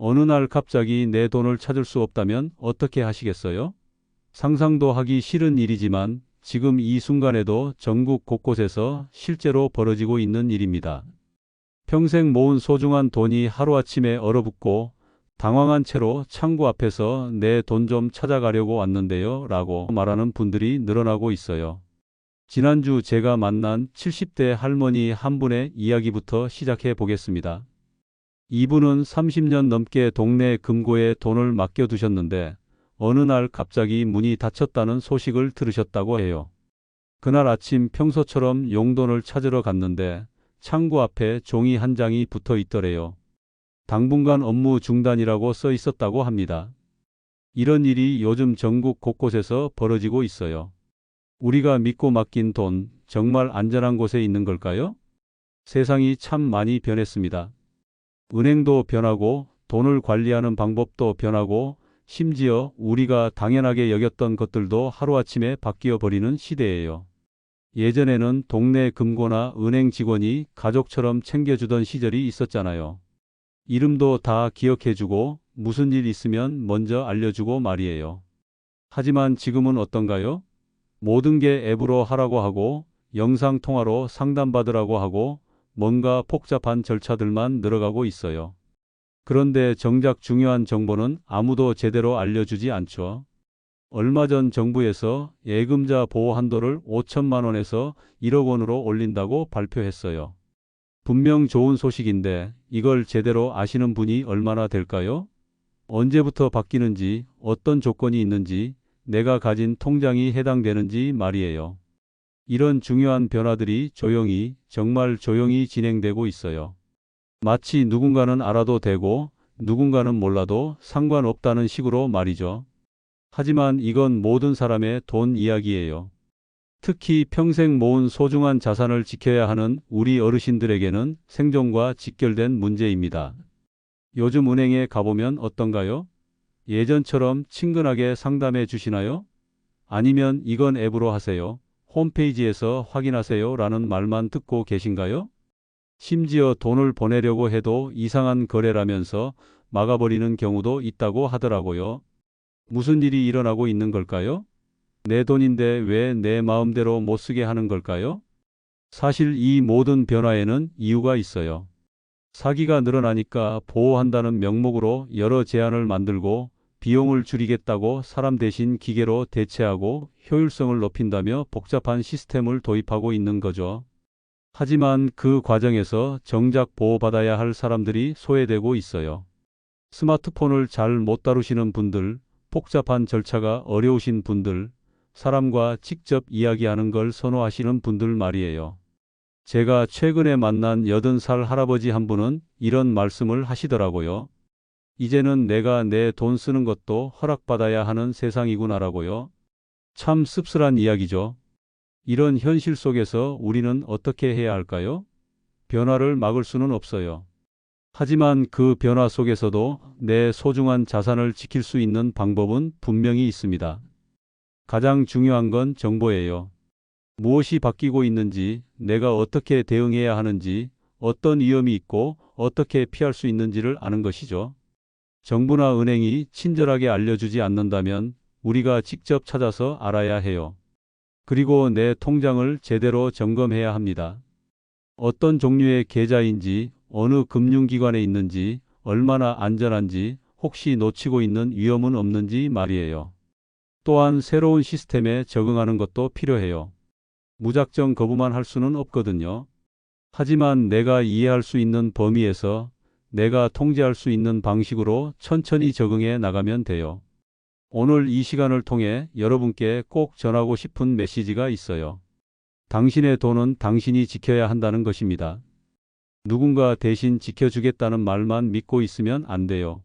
어느 날 갑자기 내 돈을 찾을 수 없다면 어떻게 하시겠어요? 상상도 하기 싫은 일이지만 지금 이 순간에도 전국 곳곳에서 실제로 벌어지고 있는 일입니다. 평생 모은 소중한 돈이 하루아침에 얼어붙고 당황한 채로 창구 앞에서 내 돈 좀 찾아가려고 왔는데요 라고 말하는 분들이 늘어나고 있어요. 지난주 제가 만난 70대 할머니 한 분의 이야기부터 시작해 보겠습니다. 이분은 30년 넘게 동네 금고에 돈을 맡겨두셨는데 어느 날 갑자기 문이 닫혔다는 소식을 들으셨다고 해요. 그날 아침 평소처럼 용돈을 찾으러 갔는데 창구 앞에 종이 한 장이 붙어 있더래요. 당분간 업무 중단이라고 써 있었다고 합니다. 이런 일이 요즘 전국 곳곳에서 벌어지고 있어요. 우리가 믿고 맡긴 돈, 정말 안전한 곳에 있는 걸까요? 세상이 참 많이 변했습니다. 은행도 변하고 돈을 관리하는 방법도 변하고 심지어 우리가 당연하게 여겼던 것들도 하루아침에 바뀌어 버리는 시대예요. 예전에는 동네 금고나 은행 직원이 가족처럼 챙겨주던 시절이 있었잖아요. 이름도 다 기억해주고 무슨 일 있으면 먼저 알려주고 말이에요. 하지만 지금은 어떤가요? 모든 게 앱으로 하라고 하고 영상통화로 상담받으라고 하고 뭔가 복잡한 절차들만 늘어가고 있어요. 그런데 정작 중요한 정보는 아무도 제대로 알려주지 않죠. 얼마 전 정부에서 예금자 보호 한도를 5천만 원에서 1억 원으로 올린다고 발표했어요. 분명 좋은 소식인데 이걸 제대로 아시는 분이 얼마나 될까요? 언제부터 바뀌는지, 어떤 조건이 있는지, 내가 가진 통장이 해당되는지 말이에요. 이런 중요한 변화들이 조용히, 정말 조용히 진행되고 있어요. 마치 누군가는 알아도 되고 누군가는 몰라도 상관없다는 식으로 말이죠. 하지만 이건 모든 사람의 돈 이야기예요. 특히 평생 모은 소중한 자산을 지켜야 하는 우리 어르신들에게는 생존과 직결된 문제입니다. 요즘 은행에 가보면 어떤가요? 예전처럼 친근하게 상담해 주시나요? 아니면 이건 앱으로 하세요, 홈페이지에서 확인하세요 라는 말만 듣고 계신가요? 심지어 돈을 보내려고 해도 이상한 거래라면서 막아버리는 경우도 있다고 하더라고요. 무슨 일이 일어나고 있는 걸까요? 내 돈인데 왜 내 마음대로 못 쓰게 하는 걸까요? 사실 이 모든 변화에는 이유가 있어요. 사기가 늘어나니까 보호한다는 명목으로 여러 제한을 만들고 비용을 줄이겠다고 사람 대신 기계로 대체하고 효율성을 높인다며 복잡한 시스템을 도입하고 있는 거죠. 하지만 그 과정에서 정작 보호받아야 할 사람들이 소외되고 있어요. 스마트폰을 잘 못 다루시는 분들, 복잡한 절차가 어려우신 분들, 사람과 직접 이야기하는 걸 선호하시는 분들 말이에요. 제가 최근에 만난 80살 할아버지 한 분은 이런 말씀을 하시더라고요. 이제는 내가 내 돈 쓰는 것도 허락받아야 하는 세상이구나라고요. 참 씁쓸한 이야기죠. 이런 현실 속에서 우리는 어떻게 해야 할까요? 변화를 막을 수는 없어요. 하지만 그 변화 속에서도 내 소중한 자산을 지킬 수 있는 방법은 분명히 있습니다. 가장 중요한 건 정보예요. 무엇이 바뀌고 있는지, 내가 어떻게 대응해야 하는지, 어떤 위험이 있고 어떻게 피할 수 있는지를 아는 것이죠. 정부나 은행이 친절하게 알려주지 않는다면 우리가 직접 찾아서 알아야 해요. 그리고 내 통장을 제대로 점검해야 합니다. 어떤 종류의 계좌인지, 어느 금융기관에 있는지, 얼마나 안전한지, 혹시 놓치고 있는 위험은 없는지 말이에요. 또한 새로운 시스템에 적응하는 것도 필요해요. 무작정 거부만 할 수는 없거든요. 하지만 내가 이해할 수 있는 범위에서 내가 통제할 수 있는 방식으로 천천히 적응해 나가면 돼요. 오늘 이 시간을 통해 여러분께 꼭 전하고 싶은 메시지가 있어요. 당신의 돈은 당신이 지켜야 한다는 것입니다. 누군가 대신 지켜주겠다는 말만 믿고 있으면 안 돼요.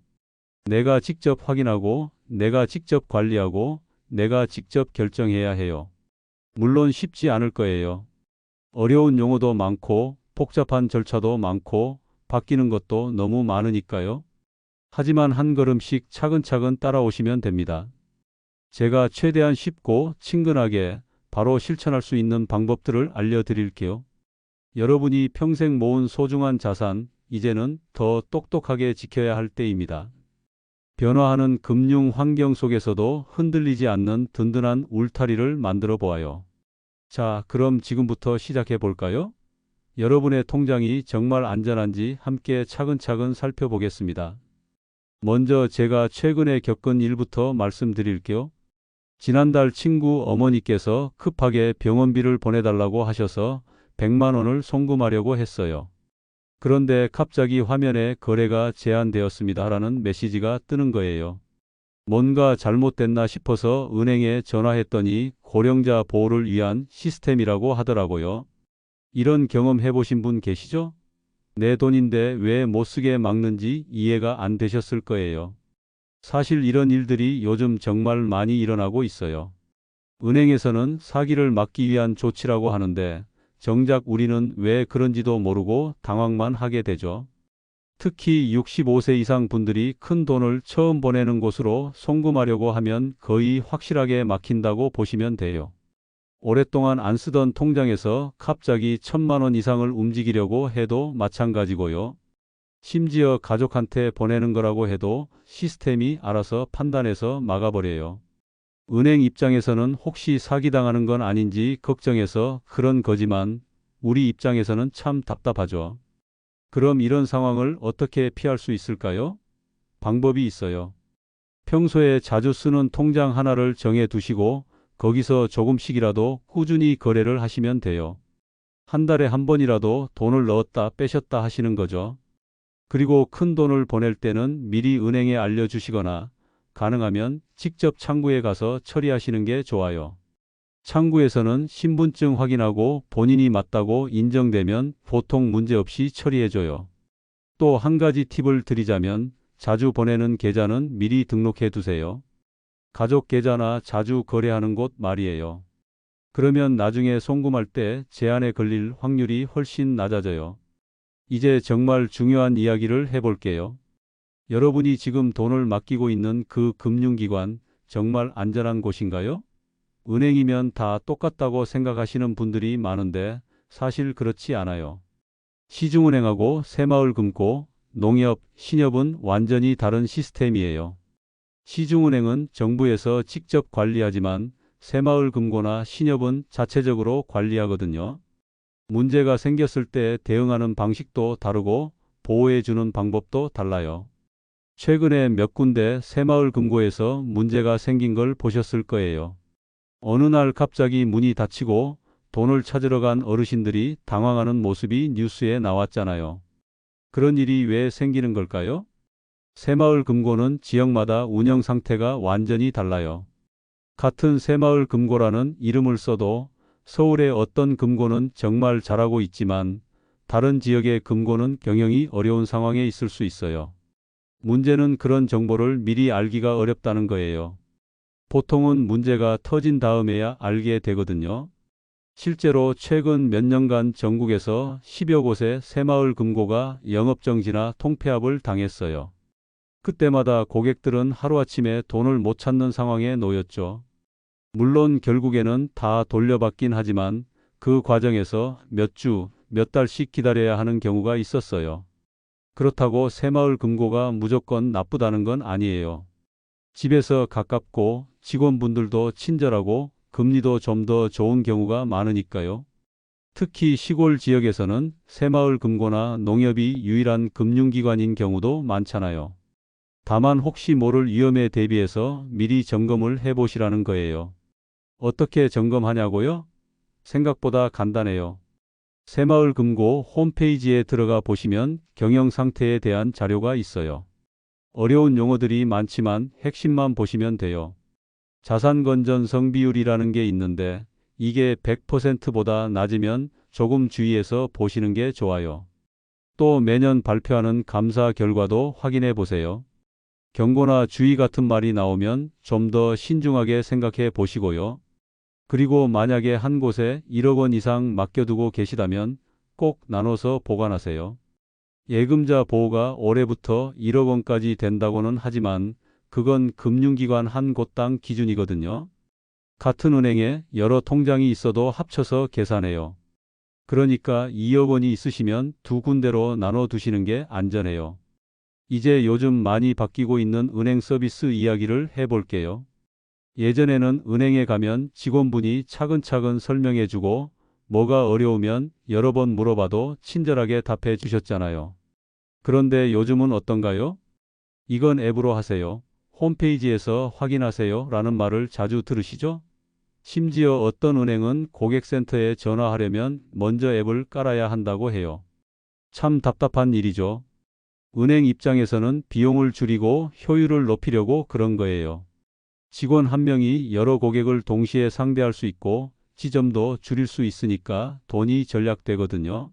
내가 직접 확인하고, 내가 직접 관리하고, 내가 직접 결정해야 해요. 물론 쉽지 않을 거예요. 어려운 용어도 많고, 복잡한 절차도 많고, 바뀌는 것도 너무 많으니까요. 하지만 한 걸음씩 차근차근 따라오시면 됩니다. 제가 최대한 쉽고 친근하게 바로 실천할 수 있는 방법들을 알려드릴게요. 여러분이 평생 모은 소중한 자산, 이제는 더 똑똑하게 지켜야 할 때입니다. 변화하는 금융 환경 속에서도 흔들리지 않는 든든한 울타리를 만들어 보아요. 자, 그럼 지금부터 시작해 볼까요? 여러분의 통장이 정말 안전한지 함께 차근차근 살펴보겠습니다. 먼저 제가 최근에 겪은 일부터 말씀드릴게요. 지난달 친구 어머니께서 급하게 병원비를 보내달라고 하셔서 100만 원을 송금하려고 했어요. 그런데 갑자기 화면에 거래가 제한되었습니다라는 메시지가 뜨는 거예요. 뭔가 잘못됐나 싶어서 은행에 전화했더니 고령자 보호를 위한 시스템이라고 하더라고요. 이런 경험 해보신 분 계시죠? 내 돈인데 왜 못 쓰게 막는지 이해가 안 되셨을 거예요. 사실 이런 일들이 요즘 정말 많이 일어나고 있어요. 은행에서는 사기를 막기 위한 조치라고 하는데 정작 우리는 왜 그런지도 모르고 당황만 하게 되죠. 특히 65세 이상 분들이 큰 돈을 처음 보내는 곳으로 송금하려고 하면 거의 확실하게 막힌다고 보시면 돼요. 오랫동안 안 쓰던 통장에서 갑자기 1,000만 원 이상을 움직이려고 해도 마찬가지고요. 심지어 가족한테 보내는 거라고 해도 시스템이 알아서 판단해서 막아버려요. 은행 입장에서는 혹시 사기당하는 건 아닌지 걱정해서 그런 거지만 우리 입장에서는 참 답답하죠. 그럼 이런 상황을 어떻게 피할 수 있을까요? 방법이 있어요. 평소에 자주 쓰는 통장 하나를 정해 두시고 거기서 조금씩이라도 꾸준히 거래를 하시면 돼요. 한 달에 한 번이라도 돈을 넣었다 빼셨다 하시는 거죠. 그리고 큰 돈을 보낼 때는 미리 은행에 알려주시거나 가능하면 직접 창구에 가서 처리하시는 게 좋아요. 창구에서는 신분증 확인하고 본인이 맞다고 인정되면 보통 문제없이 처리해줘요. 또 한 가지 팁을 드리자면 자주 보내는 계좌는 미리 등록해 두세요. 가족 계좌나 자주 거래하는 곳 말이에요. 그러면 나중에 송금할 때 제한에 걸릴 확률이 훨씬 낮아져요. 이제 정말 중요한 이야기를 해볼게요. 여러분이 지금 돈을 맡기고 있는 그 금융기관 정말 안전한 곳인가요? 은행이면 다 똑같다고 생각하시는 분들이 많은데 사실 그렇지 않아요. 시중은행하고 새마을금고, 농협, 신협은 완전히 다른 시스템이에요. 시중은행은 정부에서 직접 관리하지만 새마을금고나 신협은 자체적으로 관리하거든요. 문제가 생겼을 때 대응하는 방식도 다르고 보호해주는 방법도 달라요. 최근에 몇 군데 새마을금고에서 문제가 생긴 걸 보셨을 거예요. 어느 날 갑자기 문이 닫히고 돈을 찾으러 간 어르신들이 당황하는 모습이 뉴스에 나왔잖아요. 그런 일이 왜 생기는 걸까요? 새마을금고는 지역마다 운영 상태가 완전히 달라요. 같은 새마을금고라는 이름을 써도 서울의 어떤 금고는 정말 잘하고 있지만 다른 지역의 금고는 경영이 어려운 상황에 있을 수 있어요. 문제는 그런 정보를 미리 알기가 어렵다는 거예요. 보통은 문제가 터진 다음에야 알게 되거든요. 실제로 최근 몇 년간 전국에서 10여 곳의 새마을금고가 영업정지나 통폐합을 당했어요. 그때마다 고객들은 하루아침에 돈을 못 찾는 상황에 놓였죠. 물론 결국에는 다 돌려받긴 하지만 그 과정에서 몇 주, 몇 달씩 기다려야 하는 경우가 있었어요. 그렇다고 새마을금고가 무조건 나쁘다는 건 아니에요. 집에서 가깝고 직원분들도 친절하고 금리도 좀 더 좋은 경우가 많으니까요. 특히 시골 지역에서는 새마을금고나 농협이 유일한 금융기관인 경우도 많잖아요. 다만 혹시 모를 위험에 대비해서 미리 점검을 해보시라는 거예요. 어떻게 점검하냐고요? 생각보다 간단해요. 새마을금고 홈페이지에 들어가 보시면 경영 상태에 대한 자료가 있어요. 어려운 용어들이 많지만 핵심만 보시면 돼요. 자산 건전성 비율이라는 게 있는데 이게 100%보다 낮으면 조금 주의해서 보시는 게 좋아요. 또 매년 발표하는 감사 결과도 확인해 보세요. 경고나 주의 같은 말이 나오면 좀 더 신중하게 생각해 보시고요. 그리고 만약에 한 곳에 1억 원 이상 맡겨두고 계시다면 꼭 나눠서 보관하세요. 예금자 보호가 올해부터 1억 원까지 된다고는 하지만 그건 금융기관 한 곳당 기준이거든요. 같은 은행에 여러 통장이 있어도 합쳐서 계산해요. 그러니까 2억 원이 있으시면 두 군데로 나눠 두시는 게 안전해요. 이제 요즘 많이 바뀌고 있는 은행 서비스 이야기를 해볼게요. 예전에는 은행에 가면 직원분이 차근차근 설명해 주고 뭐가 어려우면 여러 번 물어봐도 친절하게 답해 주셨잖아요. 그런데 요즘은 어떤가요? 이건 앱으로 하세요. 홈페이지에서 확인하세요. 라는 말을 자주 들으시죠? 심지어 어떤 은행은 고객센터에 전화하려면 먼저 앱을 깔아야 한다고 해요. 참 답답한 일이죠. 은행 입장에서는 비용을 줄이고 효율을 높이려고 그런 거예요. 직원 한 명이 여러 고객을 동시에 상대할 수 있고 지점도 줄일 수 있으니까 돈이 절약되거든요.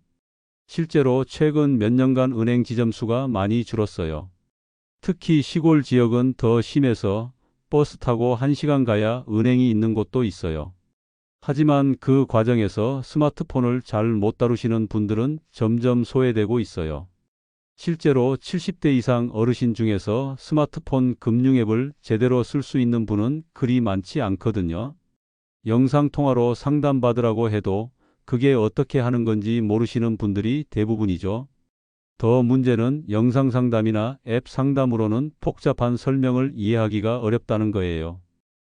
실제로 최근 몇 년간 은행 지점 수가 많이 줄었어요. 특히 시골 지역은 더 심해서 버스 타고 1시간 가야 은행이 있는 곳도 있어요. 하지만 그 과정에서 스마트폰을 잘 못 다루시는 분들은 점점 소외되고 있어요. 실제로 70대 이상 어르신 중에서 스마트폰 금융 앱을 제대로 쓸 수 있는 분은 그리 많지 않거든요. 영상통화로 상담받으라고 해도 그게 어떻게 하는 건지 모르시는 분들이 대부분이죠. 더 문제는 영상 상담이나 앱 상담으로는 복잡한 설명을 이해하기가 어렵다는 거예요.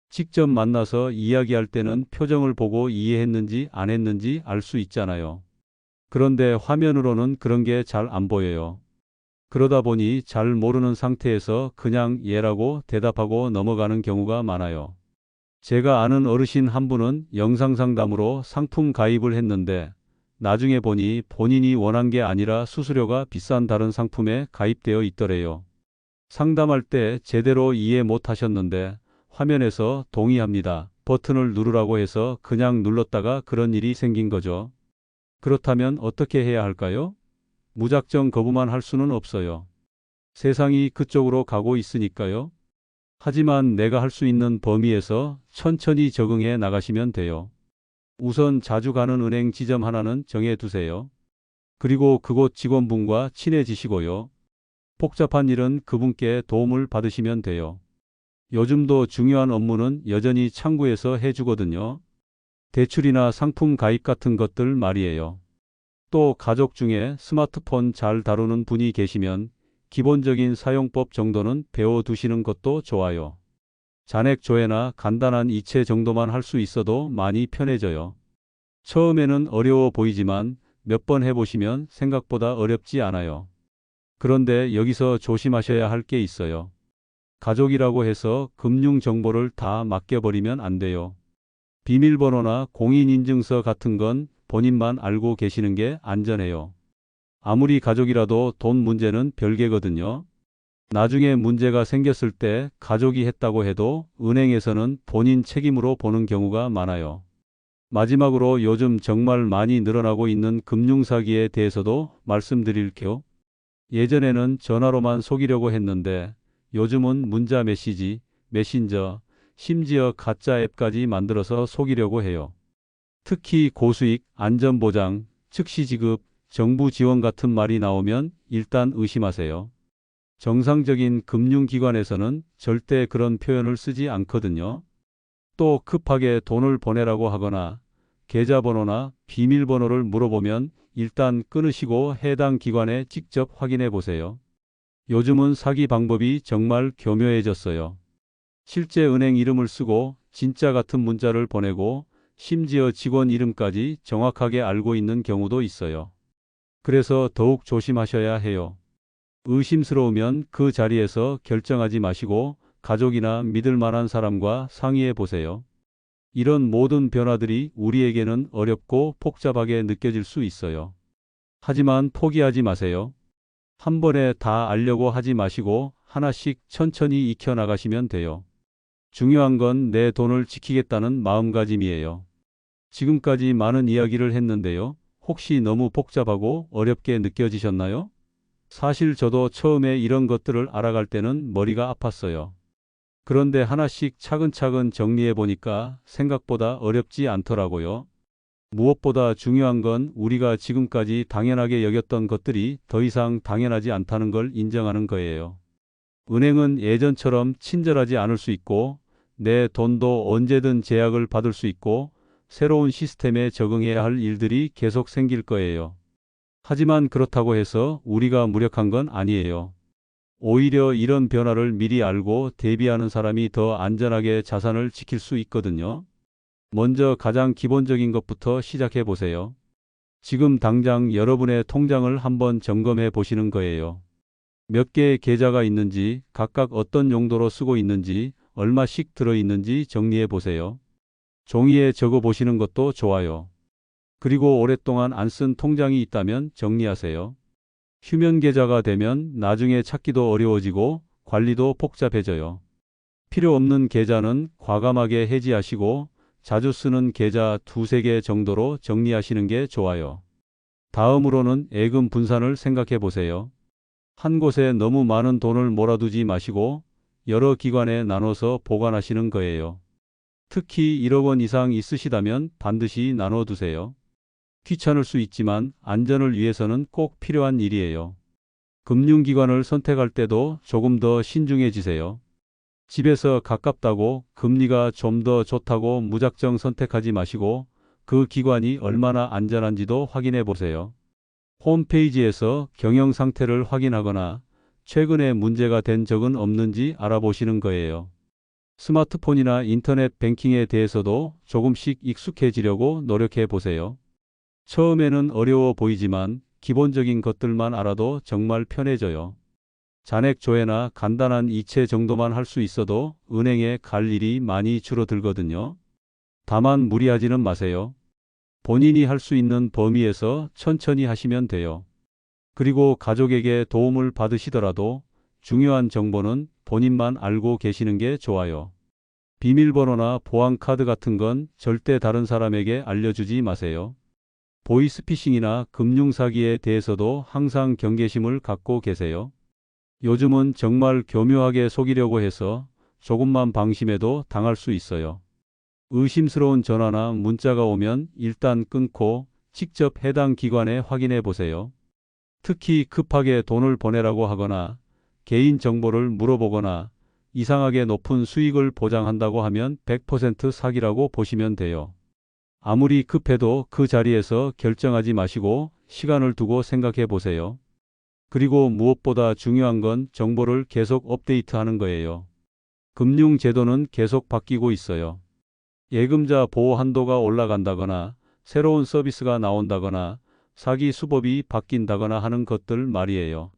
직접 만나서 이야기할 때는 표정을 보고 이해했는지 안 했는지 알 수 있잖아요. 그런데 화면으로는 그런 게 잘 안 보여요. 그러다 보니 잘 모르는 상태에서 그냥 예라고 대답하고 넘어가는 경우가 많아요. 제가 아는 어르신 한 분은 영상 상담으로 상품 가입을 했는데 나중에 보니 본인이 원한 게 아니라 수수료가 비싼 다른 상품에 가입되어 있더래요. 상담할 때 제대로 이해 못 하셨는데 화면에서 동의합니다. 버튼을 누르라고 해서 그냥 눌렀다가 그런 일이 생긴 거죠. 그렇다면 어떻게 해야 할까요? 무작정 거부만 할 수는 없어요. 세상이 그쪽으로 가고 있으니까요. 하지만 내가 할 수 있는 범위에서 천천히 적응해 나가시면 돼요. 우선 자주 가는 은행 지점 하나는 정해 두세요. 그리고 그곳 직원분과 친해지시고요. 복잡한 일은 그분께 도움을 받으시면 돼요. 요즘도 중요한 업무는 여전히 창구에서 해주거든요. 대출이나 상품 가입 같은 것들 말이에요. 또 가족 중에 스마트폰 잘 다루는 분이 계시면 기본적인 사용법 정도는 배워두시는 것도 좋아요. 잔액 조회나 간단한 이체 정도만 할 수 있어도 많이 편해져요. 처음에는 어려워 보이지만 몇 번 해보시면 생각보다 어렵지 않아요. 그런데 여기서 조심하셔야 할 게 있어요. 가족이라고 해서 금융 정보를 다 맡겨버리면 안 돼요. 비밀번호나 공인인증서 같은 건 본인만 알고 계시는 게 안전해요. 아무리 가족이라도 돈 문제는 별개거든요. 나중에 문제가 생겼을 때 가족이 했다고 해도 은행에서는 본인 책임으로 보는 경우가 많아요. 마지막으로 요즘 정말 많이 늘어나고 있는 금융사기에 대해서도 말씀드릴게요. 예전에는 전화로만 속이려고 했는데 요즘은 문자 메시지, 메신저, 심지어 가짜 앱까지 만들어서 속이려고 해요. 특히 고수익, 안전보장, 즉시 지급, 정부 지원 같은 말이 나오면 일단 의심하세요. 정상적인 금융기관에서는 절대 그런 표현을 쓰지 않거든요. 또 급하게 돈을 보내라고 하거나 계좌번호나 비밀번호를 물어보면 일단 끊으시고 해당 기관에 직접 확인해 보세요. 요즘은 사기 방법이 정말 교묘해졌어요. 실제 은행 이름을 쓰고 진짜 같은 문자를 보내고 심지어 직원 이름까지 정확하게 알고 있는 경우도 있어요. 그래서 더욱 조심하셔야 해요. 의심스러우면 그 자리에서 결정하지 마시고 가족이나 믿을 만한 사람과 상의해 보세요. 이런 모든 변화들이 우리에게는 어렵고 복잡하게 느껴질 수 있어요. 하지만 포기하지 마세요. 한 번에 다 알려고 하지 마시고 하나씩 천천히 익혀 나가시면 돼요. 중요한 건 내 돈을 지키겠다는 마음가짐이에요. 지금까지 많은 이야기를 했는데요. 혹시 너무 복잡하고 어렵게 느껴지셨나요? 사실 저도 처음에 이런 것들을 알아갈 때는 머리가 아팠어요. 그런데 하나씩 차근차근 정리해 보니까 생각보다 어렵지 않더라고요. 무엇보다 중요한 건 우리가 지금까지 당연하게 여겼던 것들이 더 이상 당연하지 않다는 걸 인정하는 거예요. 은행은 예전처럼 친절하지 않을 수 있고 내 돈도 언제든 제약을 받을 수 있고 새로운 시스템에 적응해야 할 일들이 계속 생길 거예요. 하지만 그렇다고 해서 우리가 무력한 건 아니에요. 오히려 이런 변화를 미리 알고 대비하는 사람이 더 안전하게 자산을 지킬 수 있거든요. 먼저 가장 기본적인 것부터 시작해 보세요. 지금 당장 여러분의 통장을 한번 점검해 보시는 거예요. 몇 개의 계좌가 있는지, 각각 어떤 용도로 쓰고 있는지, 얼마씩 들어 있는지 정리해 보세요. 종이에 적어 보시는 것도 좋아요. 그리고 오랫동안 안 쓴 통장이 있다면 정리하세요. 휴면 계좌가 되면 나중에 찾기도 어려워지고 관리도 복잡해져요. 필요 없는 계좌는 과감하게 해지하시고 자주 쓰는 계좌 두세 개 정도로 정리하시는 게 좋아요. 다음으로는 예금 분산을 생각해 보세요. 한 곳에 너무 많은 돈을 몰아두지 마시고 여러 기관에 나눠서 보관하시는 거예요. 특히 1억 원 이상 있으시다면 반드시 나눠두세요. 귀찮을 수 있지만 안전을 위해서는 꼭 필요한 일이에요. 금융기관을 선택할 때도 조금 더 신중해지세요. 집에서 가깝다고 금리가 좀 더 좋다고 무작정 선택하지 마시고 그 기관이 얼마나 안전한지도 확인해 보세요. 홈페이지에서 경영 상태를 확인하거나 최근에 문제가 된 적은 없는지 알아보시는 거예요. 스마트폰이나 인터넷 뱅킹에 대해서도 조금씩 익숙해지려고 노력해 보세요. 처음에는 어려워 보이지만 기본적인 것들만 알아도 정말 편해져요. 잔액 조회나 간단한 이체 정도만 할 수 있어도 은행에 갈 일이 많이 줄어들거든요. 다만 무리하지는 마세요. 본인이 할 수 있는 범위에서 천천히 하시면 돼요. 그리고 가족에게 도움을 받으시더라도 중요한 정보는 본인만 알고 계시는 게 좋아요. 비밀번호나 보안카드 같은 건 절대 다른 사람에게 알려주지 마세요. 보이스피싱이나 금융사기에 대해서도 항상 경계심을 갖고 계세요. 요즘은 정말 교묘하게 속이려고 해서 조금만 방심해도 당할 수 있어요. 의심스러운 전화나 문자가 오면 일단 끊고 직접 해당 기관에 확인해 보세요. 특히 급하게 돈을 보내라고 하거나 개인 정보를 물어보거나 이상하게 높은 수익을 보장한다고 하면 100% 사기라고 보시면 돼요. 아무리 급해도 그 자리에서 결정하지 마시고 시간을 두고 생각해 보세요. 그리고 무엇보다 중요한 건 정보를 계속 업데이트하는 거예요. 금융제도는 계속 바뀌고 있어요. 예금자 보호 한도가 올라간다거나 새로운 서비스가 나온다거나 사기 수법이 바뀐다거나 하는 것들 말이에요.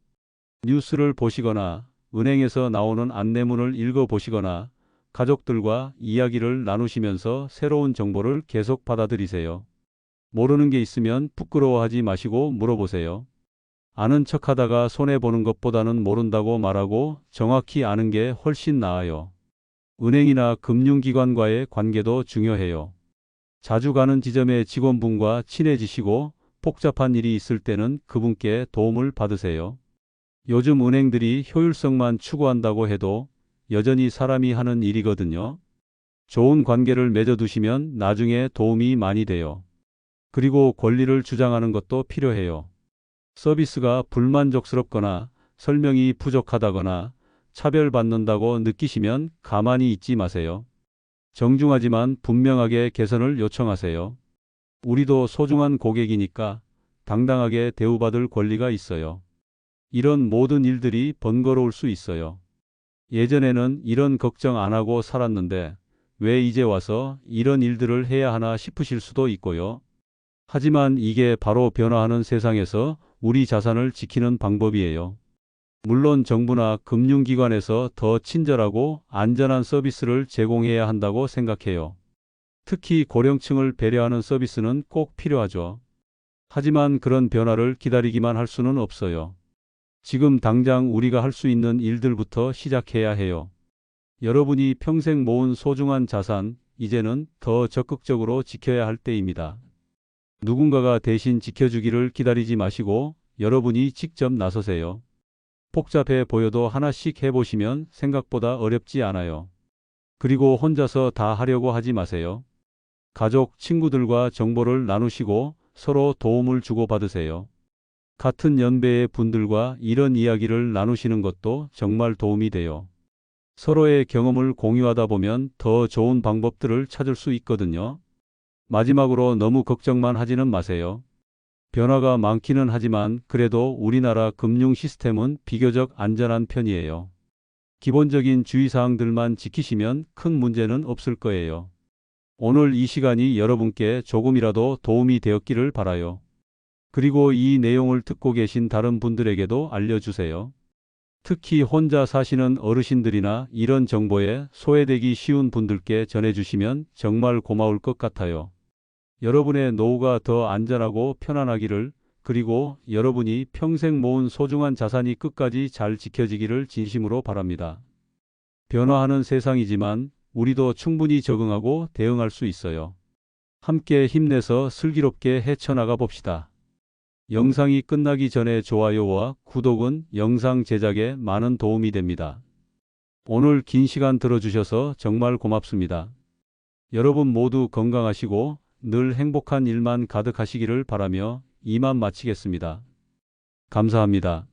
뉴스를 보시거나 은행에서 나오는 안내문을 읽어보시거나 가족들과 이야기를 나누시면서 새로운 정보를 계속 받아들이세요. 모르는 게 있으면 부끄러워하지 마시고 물어보세요. 아는 척하다가 손해보는 것보다는 모른다고 말하고 정확히 아는 게 훨씬 나아요. 은행이나 금융기관과의 관계도 중요해요. 자주 가는 지점의 직원분과 친해지시고 복잡한 일이 있을 때는 그분께 도움을 받으세요. 요즘 은행들이 효율성만 추구한다고 해도 여전히 사람이 하는 일이거든요. 좋은 관계를 맺어두시면 나중에 도움이 많이 돼요. 그리고 권리를 주장하는 것도 필요해요. 서비스가 불만족스럽거나 설명이 부족하다거나 차별받는다고 느끼시면 가만히 있지 마세요. 정중하지만 분명하게 개선을 요청하세요. 우리도 소중한 고객이니까 당당하게 대우받을 권리가 있어요. 이런 모든 일들이 번거로울 수 있어요. 예전에는 이런 걱정 안 하고 살았는데 왜 이제 와서 이런 일들을 해야 하나 싶으실 수도 있고요. 하지만 이게 바로 변화하는 세상에서 우리 자산을 지키는 방법이에요. 물론 정부나 금융기관에서 더 친절하고 안전한 서비스를 제공해야 한다고 생각해요. 특히 고령층을 배려하는 서비스는 꼭 필요하죠. 하지만 그런 변화를 기다리기만 할 수는 없어요. 지금 당장 우리가 할 수 있는 일들부터 시작해야 해요. 여러분이 평생 모은 소중한 자산, 이제는 더 적극적으로 지켜야 할 때입니다. 누군가가 대신 지켜주기를 기다리지 마시고 여러분이 직접 나서세요. 복잡해 보여도 하나씩 해보시면 생각보다 어렵지 않아요. 그리고 혼자서 다 하려고 하지 마세요. 가족, 친구들과 정보를 나누시고 서로 도움을 주고받으세요. 같은 연배의 분들과 이런 이야기를 나누시는 것도 정말 도움이 돼요. 서로의 경험을 공유하다 보면 더 좋은 방법들을 찾을 수 있거든요. 마지막으로 너무 걱정만 하지는 마세요. 변화가 많기는 하지만 그래도 우리나라 금융 시스템은 비교적 안전한 편이에요. 기본적인 주의사항들만 지키시면 큰 문제는 없을 거예요. 오늘 이 시간이 여러분께 조금이라도 도움이 되었기를 바라요. 그리고 이 내용을 듣고 계신 다른 분들에게도 알려주세요. 특히 혼자 사시는 어르신들이나 이런 정보에 소외되기 쉬운 분들께 전해주시면 정말 고마울 것 같아요. 여러분의 노후가 더 안전하고 편안하기를, 그리고 여러분이 평생 모은 소중한 자산이 끝까지 잘 지켜지기를 진심으로 바랍니다. 변화하는 세상이지만 우리도 충분히 적응하고 대응할 수 있어요. 함께 힘내서 슬기롭게 헤쳐나가 봅시다. 영상이 끝나기 전에 좋아요와 구독은 영상 제작에 많은 도움이 됩니다. 오늘 긴 시간 들어주셔서 정말 고맙습니다. 여러분 모두 건강하시고 늘 행복한 일만 가득하시기를 바라며 이만 마치겠습니다. 감사합니다.